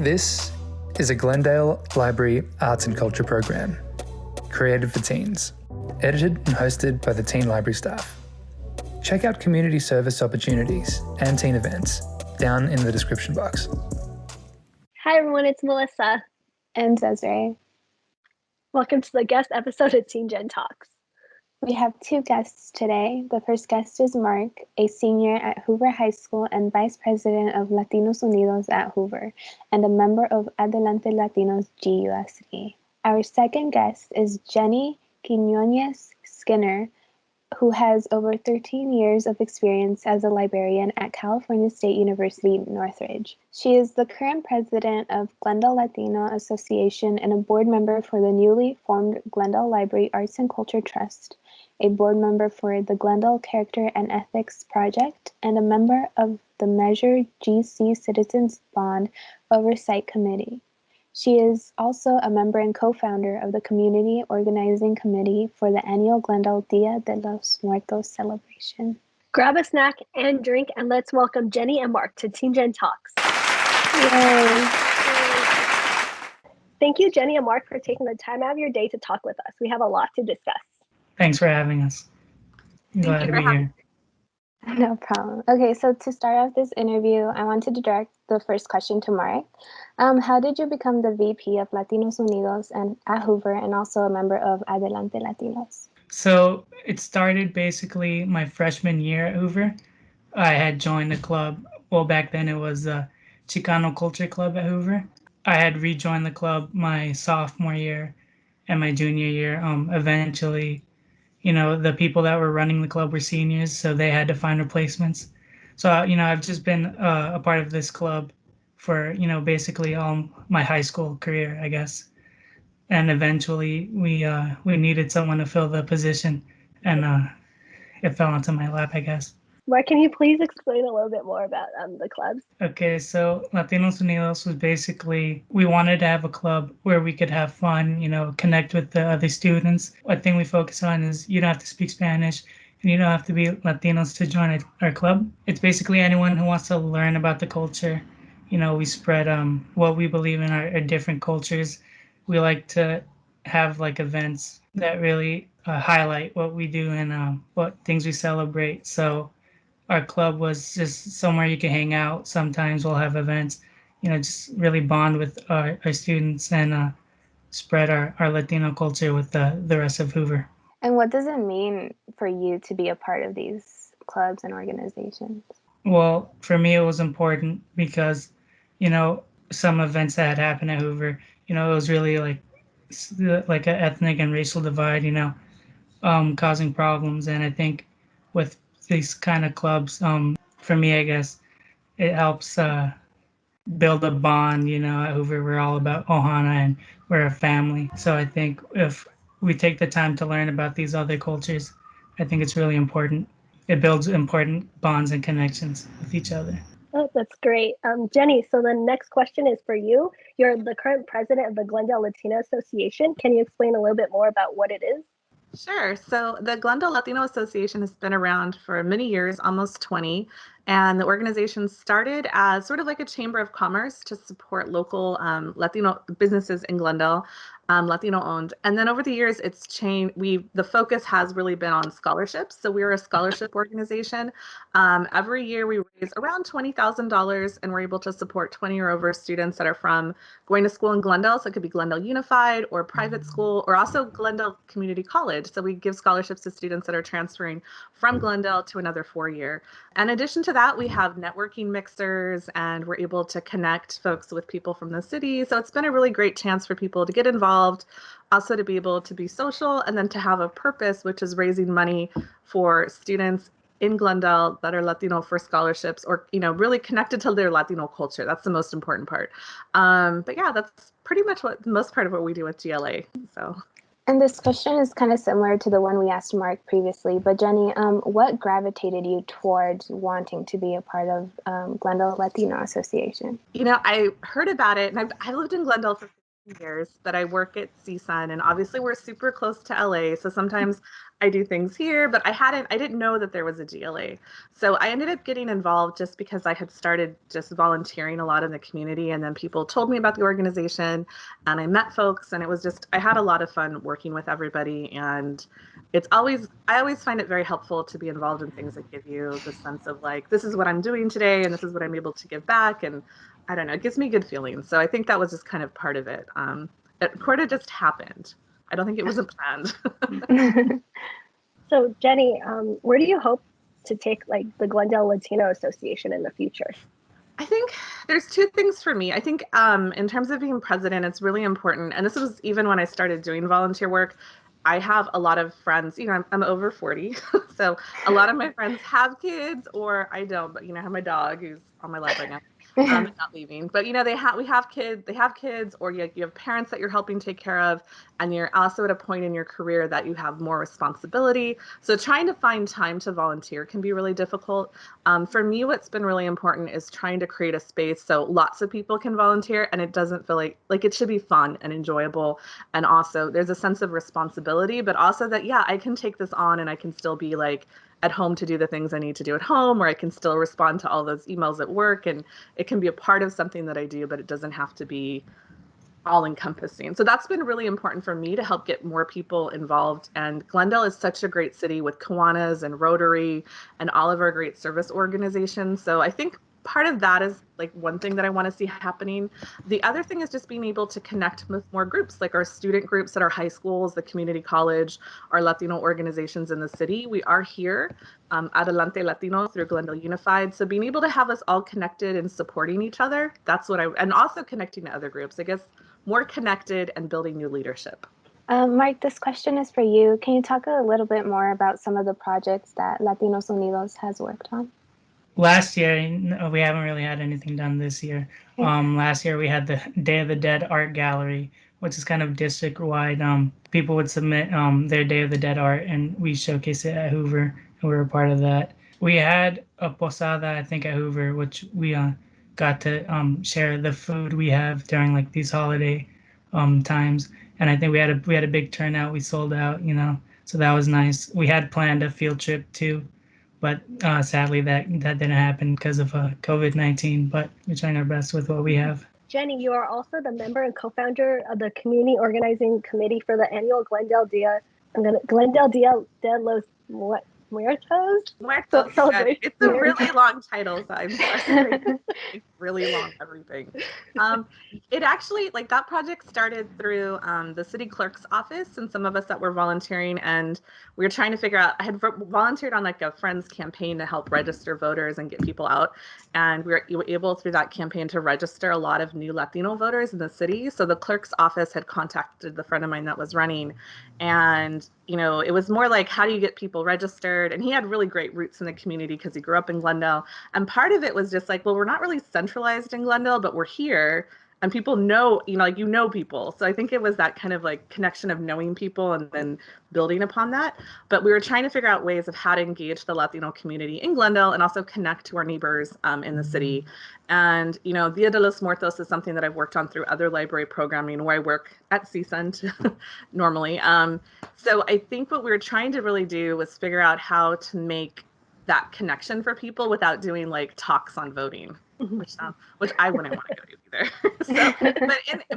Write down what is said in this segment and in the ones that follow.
This is a Glendale Library Arts and Culture program, created for teens, edited and hosted by the Teen Library staff. Check out community service opportunities and teen events down in the description box. Hi everyone, it's Melissa. And Desiree. Welcome to the guest episode of Teen Gen Talks. We have two guests today. The first guest is Mark, a senior at Hoover High School and vice president of Latinos Unidos at Hoover, and a member of Adelante Latinos GUSD. Our second guest is Jennie Quiñónez-Skinner, who has over 13 years of experience as a librarian at California State University, Northridge. She is the current president of Glendale Latino Association and a board member for the newly formed Glendale Library Arts and Culture Trust, a board member for the Glendale Character and Ethics Project, and a member of the Measure GCCitizens Bond Oversight Committee. She is also a member and co-founder of the Community Organizing Committee for the annual Glendale Dia de los Muertos celebration. Grab a snack and drink, and let's welcome Jennie and Mark to Teen Gen Talks. Yay! Thank you, Jennie and Mark, for taking the time out of your day to talk with us. We have a lot to discuss. Thanks for having us. Glad to be here. No problem. Okay, so to start off this interview, I wanted to direct the first question to Mark. How did you become the VP of Latinos Unidos and at Hoover and also a member of Adelante Latinos? So it started basically my freshman year at Hoover. I had joined the club. Well, back then it was the Chicano Culture Club at Hoover. I had rejoined the club my sophomore year and my junior year. Eventually, the people that were running the club were seniors, so they had to find replacements. So, I've just been a part of this club for, basically all my high school career, I guess. And eventually we needed someone to fill the position, and it fell onto my lap, I guess. Mark, can you please explain a little bit more about the clubs? Okay, so Latinos Unidos was basically, we wanted to have a club where we could have fun, connect with the other students. One thing we focus on is you don't have to speak Spanish and you don't have to be Latinos to join our club. It's basically anyone who wants to learn about the culture. We spread what we believe in our different cultures. We like to have events that really highlight what we do and what things we celebrate. So our club was just somewhere you can hang out. Sometimes we'll have events, just really bond with our students and spread our Latino culture with the rest of Hoover. And what does it mean for you to be a part of these clubs and organizations? Well, for me, it was important because, some events that had happened at Hoover, it was really like an ethnic and racial divide, causing problems. And I think with these kind of clubs, for me, I guess, it helps build a bond, at Hoover. We're all about Ohana and we're a family. So I think if we take the time to learn about these other cultures, I think it's really important. It builds important bonds and connections with each other. Oh, that's great. Jennie, so the next question is for you. You're the current president of the Glendale Latino Association. Can you explain a little bit more about what it is? Sure. So the Glendale Latino Association has been around for many years, almost 20, and the organization started as sort of like a chamber of commerce to support local Latino businesses in Glendale, Latino owned. And then over the years, it's changed. The focus has really been on scholarships. So we're a scholarship organization. Every year we raise around $20,000 and we're able to support 20 or over students that are from going to school in Glendale. So it could be Glendale Unified or private school or also Glendale Community College. So we give scholarships to students that are transferring from Glendale to another 4-year. In addition to that, we have networking mixers and we're able to connect folks with people from the city. So it's been a really great chance for people to get involved, also to be able to be social, and then to have a purpose, which is raising money for students in Glendale that are Latino for scholarships or, really connected to their Latino culture. That's the most important part. But yeah, that's pretty much the most part of what we do with GLA. So. And this question is kind of similar to the one we asked Mark previously, but Jennie, what gravitated you towards wanting to be a part of Glendale Latino Association? I heard about it, and I lived in Glendale for years that I work at CSUN, and obviously we're super close to LA, so sometimes I do things here, but I didn't know that there was a GLA. So I ended up getting involved just because I had started just volunteering a lot in the community, and then people told me about the organization, and I met folks, and it was just, I had a lot of fun working with everybody, and I always find it very helpful to be involved in things that give you the sense of like, this is what I'm doing today, and this is what I'm able to give back, and I don't know, it gives me good feelings. So I think that was just kind of part of it. It sort of just happened. I don't think it wasn't planned. So Jennie, where do you hope to take like the Glendale Latino Association in the future? I think there's two things for me. I think in terms of being president, it's really important. And this was even when I started doing volunteer work. I have a lot of friends, I'm over 40. So a lot of my friends have kids or I don't, but I have my dog who's on my lap right now. Not leaving, but we have kids, they have kids, or you have parents that you're helping take care of, and you're also at a point in your career that you have more responsibility. So trying to find time to volunteer can be really difficult. For me, what's been really important is trying to create a space so lots of people can volunteer and it doesn't feel like it should be fun and enjoyable. And also there's a sense of responsibility, but also that, yeah, I can take this on and I can still be like at home to do the things I need to do at home, or I can still respond to all those emails at work. And it can be a part of something that I do, but it doesn't have to be all encompassing. So that's been really important for me to help get more people involved. And Glendale is such a great city with Kiwanis and Rotary and all of our great service organizations. So I think part of that is like one thing that I want to see happening. The other thing is just being able to connect with more groups, like our student groups at our high schools, the community college, our Latino organizations in the city. We are here, Adelante Latinos through Glendale Unified. So being able to have us all connected and supporting each other, that's what and also connecting to other groups, I guess, more connected and building new leadership. Mark, this question is for you. Can you talk a little bit more about some of the projects that Latinos Unidos has worked on? Last year, we haven't really had anything done this year. Okay. Last year we had the Day of the Dead art gallery, which is kind of district-wide. People would submit their Day of the Dead art, and we showcase it at Hoover, and we were a part of that. We had a posada, I think, at Hoover, which we got to share the food we have during like these holiday times, and I think we had a big turnout. We sold out, so that was nice. We had planned a field trip too, but sadly that didn't happen because of COVID-19. But we're trying our best with what we have. Jennie, you are also the member and co-founder of the community organizing committee for the annual Glendale Dia de los Muertos. Muertos. It's a really long title, so I'm sorry. It's really long, everything. It actually, like that project started through the city clerk's office and some of us that were volunteering, and we were trying to figure out, I had volunteered on like a friend's campaign to help register voters and get people out. And we were able through that campaign to register a lot of new Latino voters in the city. So the clerk's office had contacted the friend of mine that was running, and it was more like, how do you get people registered? And he had really great roots in the community because he grew up in Glendale. And part of it was just like, well, we're not really centralized in Glendale, but we're here. And people know, people. So I think it was that kind of like connection of knowing people and then building upon that. But we were trying to figure out ways of how to engage the Latino community in Glendale and also connect to our neighbors in the city. And, Dia de los Muertos is something that I've worked on through other library programming where I work at CSUN normally. So I think what we were trying to really do was figure out how to make that connection for people without doing like talks on voting, which I wouldn't want to go do either.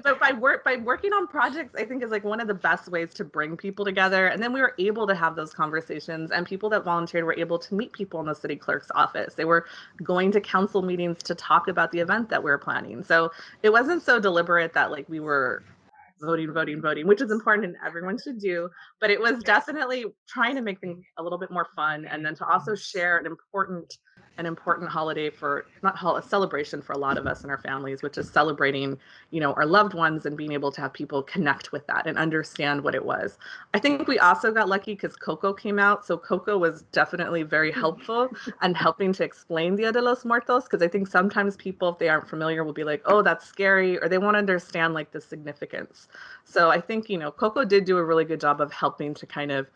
But by working on projects, I think is like one of the best ways to bring people together. And then we were able to have those conversations, and people that volunteered were able to meet people in the city clerk's office. They were going to council meetings to talk about the event that we were planning. So it wasn't so deliberate that like we were voting, which is important and everyone should do. But it was definitely trying to make things a little bit more fun, and then to also share an important holiday a celebration for a lot of us and our families, which is celebrating, our loved ones and being able to have people connect with that and understand what it was. I think we also got lucky because Coco came out. So Coco was definitely very helpful and helping to explain Dia de los Muertos, because I think sometimes people, if they aren't familiar, will be like, oh, that's scary, or they won't understand like the significance. So I think, Coco did do a really good job of helping to kind of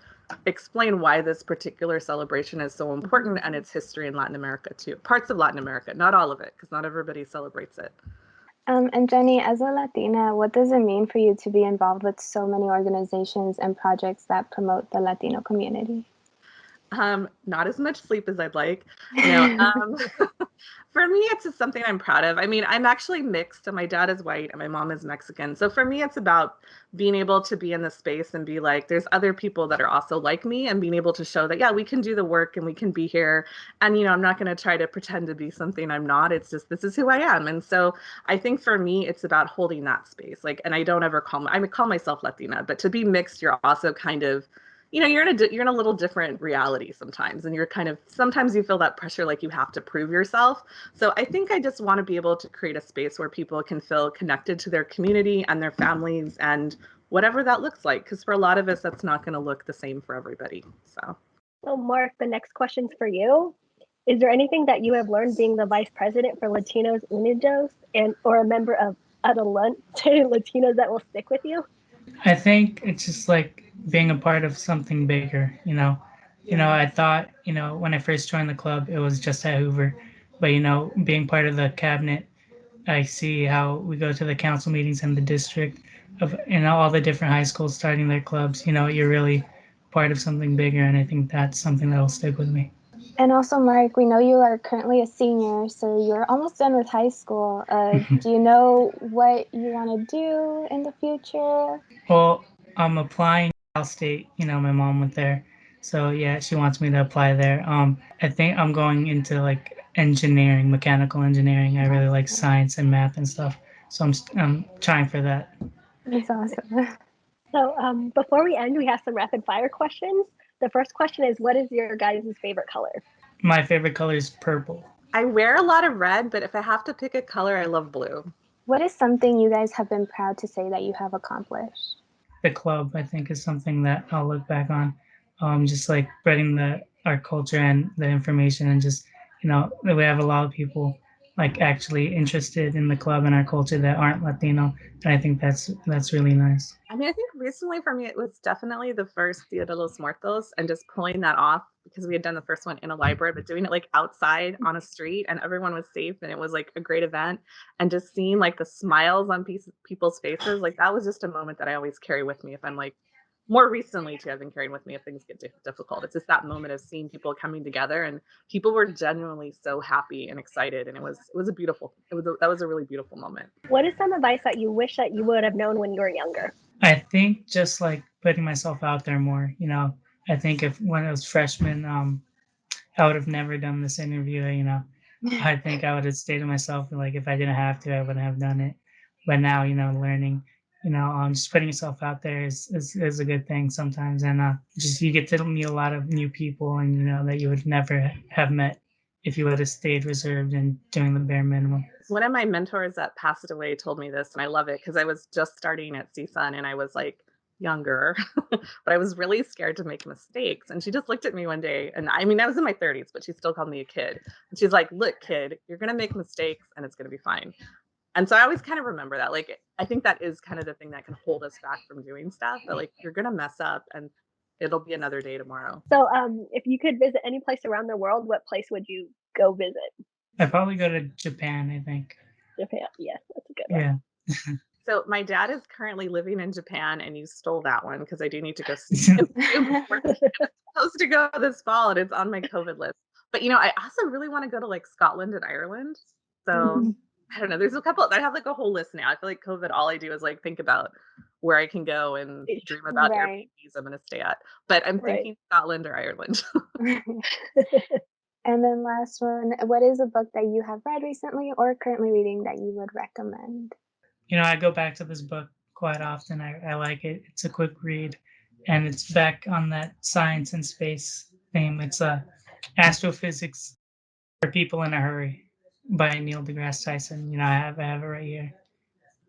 explain why this particular celebration is so important and its history in Latin America too. Parts of Latin America, not all of it, because not everybody celebrates it. And Jennie, as a Latina, what does it mean for you to be involved with so many organizations and projects that promote the Latino community? Not as much sleep as I'd like. No, for me, it's just something I'm proud of. I mean, I'm actually mixed, and my dad is white and my mom is Mexican. So for me, it's about being able to be in the space and be like, there's other people that are also like me, and being able to show that, yeah, we can do the work and we can be here. And, I'm not going to try to pretend to be something I'm not. It's just, this is who I am. And so I think for me, it's about holding that space. Like, and I don't ever I call myself Latina, but to be mixed, you're also kind of, you're in a little different reality sometimes, and you're kind of, sometimes you feel that pressure, like you have to prove yourself. So I think I just want to be able to create a space where people can feel connected to their community and their families, and whatever that looks like, because for a lot of us, that's not going to look the same for everybody. So Mark, the next question's for you. Is there anything that you have learned being the vice president for Latinos Unidos or a member of Adelante Latinos that will stick with you? I think it's just like being a part of something bigger, I thought, when I first joined the club, it was just at Hoover. But, being part of the cabinet, I see how we go to the council meetings in the district of, all the different high schools starting their clubs. You're really part of something bigger. And I think that's something that will stick with me. And also, Mark, we know you are currently a senior, so you're almost done with high school. Do you know what you want to do in the future? Well, I'm applying Cal State. My mom went there. So yeah, she wants me to apply there. I think I'm going into like engineering, mechanical engineering. I really like science and math and stuff. So I'm trying for that. That's awesome. So before we end, we have some rapid fire questions. The first question is, what is your guys' favorite color? My favorite color is purple. I wear a lot of red, but if I have to pick a color, I love blue. What is something you guys have been proud to say that you have accomplished? The club, I think, is something that I'll look back on. Just like spreading our culture and the information, and just, that we have a lot of people like actually interested in the club and our culture that aren't Latino. And I think that's really nice. I mean, I think recently for me, it was definitely the first Dia de los Muertos, and just pulling that off, because we had done the first one in a library, but doing it like outside on a street, and everyone was safe, and it was like a great event. And just seeing like the smiles on people's faces, like that was just a moment that I always carry with me. If I'm like, more recently too, I've been carrying with me if things get difficult. It's just that moment of seeing people coming together, and people were genuinely so happy and excited, and that was a really beautiful moment. What is some advice that you wish that you would have known when you were younger? I think just like putting myself out there more. I think when I was freshman, I would have never done this interview. I think I would have stayed to myself, and like if I didn't have to, I wouldn't have done it. But now, learning, just putting yourself out there is a good thing sometimes, and just you get to meet a lot of new people, and that you would never have met if you would have stayed reserved and doing the bare minimum. One of my mentors that passed away told me this, and I love it, because I was just starting at CSUN, and I was like younger, but I was really scared to make mistakes. And she just looked at me one day, and I mean, I was in my 30s, but she still called me a kid. And she's like, look, kid, you're going to make mistakes and it's going to be fine. And so I always kind of remember that. Like, I think that is kind of the thing that can hold us back from doing stuff, that like, you're going to mess up and it'll be another day tomorrow. So if you could visit any place around the world, what place would you go visit? I'd probably go to Japan, I think. Japan, yes, that's a good one. Yeah. So my dad is currently living in Japan, and you stole that one, because I do need to go see him. We're supposed to go this fall, and it's on my COVID list. But I also really want to go to like Scotland and Ireland. So I don't know. There's a couple. I have like a whole list now. I feel like COVID, all I do is like think about where I can go and dream about Airbnbs I'm going to stay at. But I'm thinking Scotland or Ireland. And then last one, what is a book that you have read recently or currently reading that you would recommend? I go back to this book quite often. I like it. It's a quick read, and it's back on that science and space theme. It's Astrophysics for People in a Hurry by Neil deGrasse Tyson. I have it right here.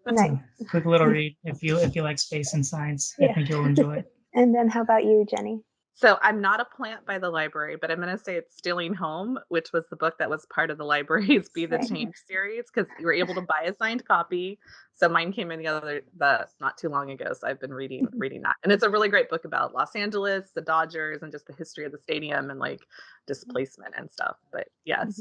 Nice. A quick little read if you like space and science. I think you'll enjoy it. And then how about you, Jennie? So I'm not a plant by the library, but I'm going to say it's Stealing Home, which was the book that was part of the library's Be the Change series, because you were able to buy a signed copy. So mine came in not too long ago. So I've been reading that. And it's a really great book about Los Angeles, the Dodgers, and just the history of the stadium and like displacement and stuff. But yes.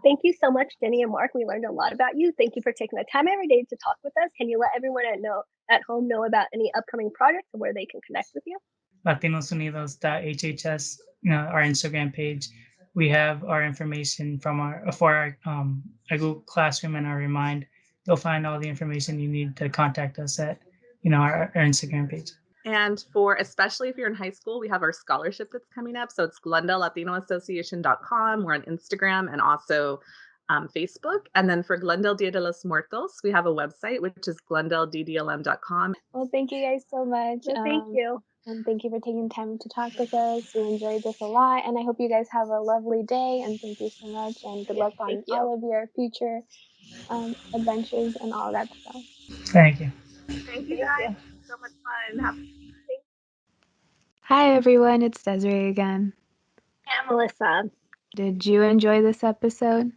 Thank you so much, Jennie and Mark. We learned a lot about you. Thank you for taking the time every day to talk with us. Can you let everyone at home know about any upcoming projects and where they can connect with you? LatinosUnidos.hhs, our Instagram page. We have our information from our Google Classroom and our Remind. You'll find all the information you need to contact us at our Instagram page. And especially if you're in high school, we have our scholarship that's coming up. So it's Glendale Latino Association.com. We're on Instagram and also Facebook. And then for Glendale Dia de los Muertos, we have a website, which is glendaleddlm.com. Well, thank you guys so much. Well, thank you. And thank you for taking time to talk with us. We enjoyed this a lot. And I hope you guys have a lovely day. And thank you so much. And good luck on all of your future adventures and all that stuff. Thank you. Thank you guys. So much fun. Hi, everyone. It's Desiree again. And Melissa. Did you enjoy this episode?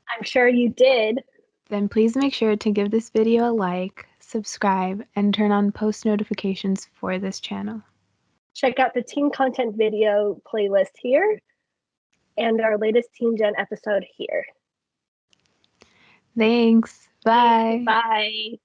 I'm sure you did. Then please make sure to give this video a like, subscribe, and turn on post notifications for this channel. Check out the teen content video playlist here and our latest Teen Gen episode here. Thanks. Bye. Bye.